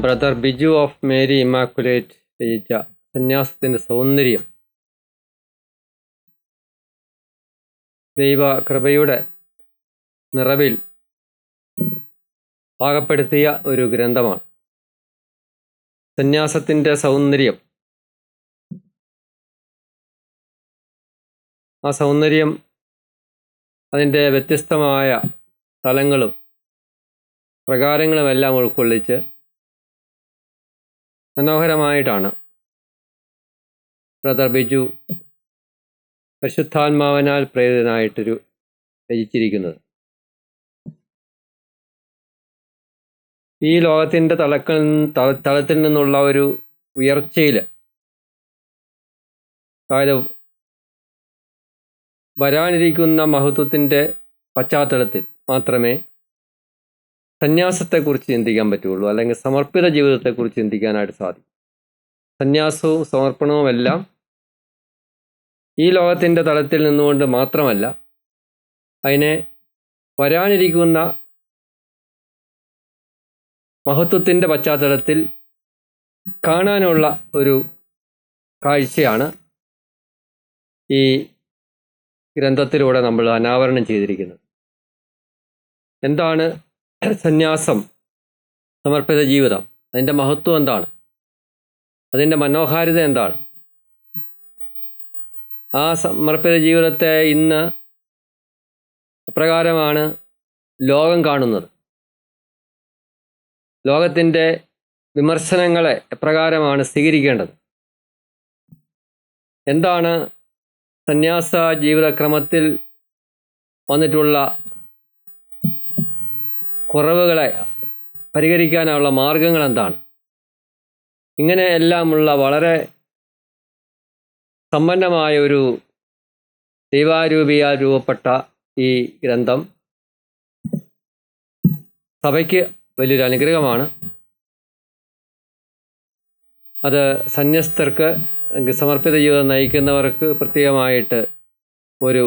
Brother Biju of Mary immaculate രചിച്ച സന്യാസത്തിൻ്റെ സൗന്ദര്യം ദൈവ കൃപയുടെ നിറവിൽ പാകപ്പെടുത്തിയ ഒരു ഗ്രന്ഥമാണ്. സന്യാസത്തിൻ്റെ സൗന്ദര്യം, ആ സൗന്ദര്യം അതിൻ്റെ വ്യത്യസ്തമായ തലങ്ങളും പ്രകാരങ്ങളുമെല്ലാം ഉൾക്കൊള്ളിച്ച് മനോഹരമായിട്ടാണ് ബ്രദർ ബിജു പരിശുദ്ധാത്മാവിനാൽ പ്രേരിതനായിട്ടൊരു രചിച്ചിരിക്കുന്നത്. ഈ ലോകത്തിൻ്റെ തലത്തിൽ നിന്നുള്ള ഒരു ഉയർച്ചയിൽ, അതായത് വരാനിരിക്കുന്ന മഹത്വത്തിൻ്റെ പശ്ചാത്തലത്തിൽ മാത്രമേ സന്യാസത്തെക്കുറിച്ച് ചിന്തിക്കാൻ പറ്റുള്ളൂ, അല്ലെങ്കിൽ സമർപ്പിത ജീവിതത്തെക്കുറിച്ച് ചിന്തിക്കാനായിട്ട് സാധിക്കും. സന്യാസവും സമർപ്പണവുമെല്ലാം ഈ ലോകത്തിൻ്റെ തലത്തിൽ നിന്നുകൊണ്ട് മാത്രമല്ല, അതിനെ വരാനിരിക്കുന്ന മഹത്വത്തിൻ്റെ പശ്ചാത്തലത്തിൽ കാണാനുള്ള ഒരു കാഴ്ചയാണ് ഈ ഗ്രന്ഥത്തിലൂടെ നമ്മൾ അനാവരണം ചെയ്തിരിക്കുന്നത്. എന്താണ് സന്യാസം, സമർപ്പിത ജീവിതം, അതിൻ്റെ മഹത്വം എന്താണ്, അതിൻ്റെ മനോഹാരിത എന്താണ്? ആ സമർപ്പിത ജീവിതത്തെ ഇന്ന് എപ്രകാരമാണ് ലോകം കാണുന്നത്? ലോകത്തിൻ്റെ വിമർശനങ്ങളെ എപ്രകാരമാണ് സ്വീകരിക്കേണ്ടത്? എന്താണ് സന്യാസ ജീവിതക്രമത്തിൽ വന്നിട്ടുള്ള കുറവുകളെ പരിഹരിക്കാനുള്ള മാർഗങ്ങൾ എന്താണ്? ഇങ്ങനെ എല്ലാമുള്ള വളരെ സമ്പന്നമായ ഒരു ദൈവാരൂപിയാൽ രൂപപ്പെട്ട ഈ ഗ്രന്ഥം സഭയ്ക്ക് വലിയൊരു അനുഗ്രഹമാണ്. അത് സന്യസ്തർക്ക്, സമർപ്പിത ജീവിതം നയിക്കുന്നവർക്ക് പ്രത്യേകമായിട്ട് ഒരു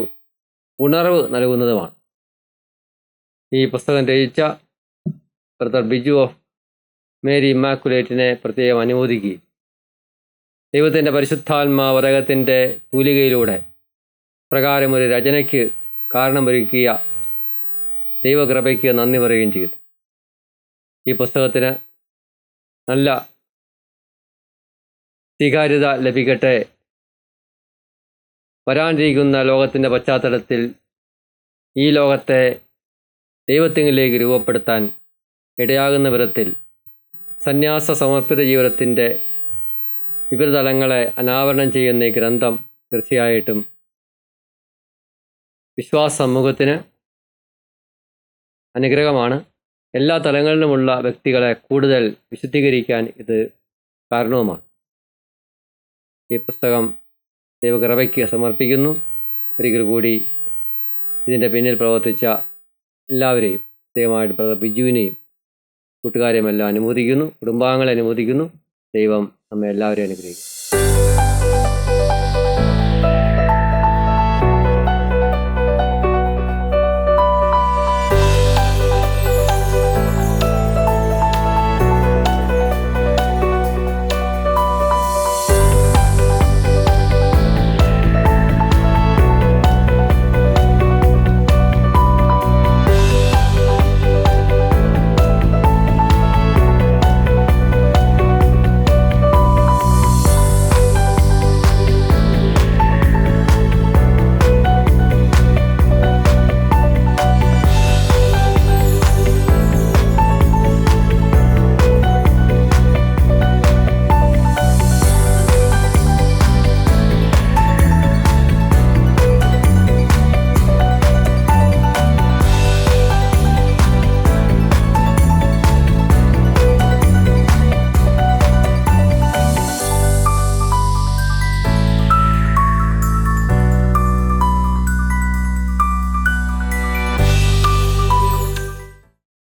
ഉണർവ് നൽകുന്നതുമാണ്. ഈ പുസ്തകം രചിച്ച ബ്രദർ ബിജു ഓഫ് മേരി ഇമ്മാക്കുലേറ്റിനെ പ്രത്യേകം അനുമോദിക്കുകയും ദൈവത്തിൻ്റെ പരിശുദ്ധാത്മാവ് അദ്ദേഹത്തിൻ്റെ തൂലികയിലൂടെ പ്രകാരം ഒരു രചനയ്ക്ക് കാരണമൊരുക്കിയ ദൈവകൃപയ്ക്ക് നന്ദി പറയുകയും ചെയ്തു. ഈ പുസ്തകത്തിന് നല്ല സ്വീകാര്യത ലഭിക്കട്ടെ. വരാനിരിക്കുന്ന ലോകത്തിൻ്റെ പശ്ചാത്തലത്തിൽ ഈ ലോകത്തെ ദൈവത്തിലേക്ക് രൂപപ്പെടുത്താൻ ഇടയാകുന്ന വിധത്തിൽ സന്യാസ സമർപ്പിത ജീവിതത്തിൻ്റെ വിവിധ തലങ്ങളെ അനാവരണം ചെയ്യുന്ന ഈ ഗ്രന്ഥം തീർച്ചയായിട്ടും വിശ്വാസ സമൂഹത്തിന് അനുഗ്രഹമാണ്. എല്ലാ തലങ്ങളിലുമുള്ള വ്യക്തികളെ കൂടുതൽ വിശുദ്ധീകരിക്കാൻ ഇത് കാരണവുമാണ്. ഈ പുസ്തകം ദൈവകൃപയ്ക്ക് സമർപ്പിക്കുന്നു. ഒരിക്കൽ കൂടി ഇതിൻ്റെ പിന്നിൽ പ്രവർത്തിച്ച എല്ലാവരെയും, പ്രത്യേകമായിട്ട് ബ്രദർ ബിജുവിനെയും കൂട്ടുകാരെയും എല്ലാം അനുമോദിക്കുന്നു, കുടുംബാംഗങ്ങളെ അനുമോദിക്കുന്നു. ദൈവം നമ്മെ എല്ലാവരെയും അനുഗ്രഹിക്കും.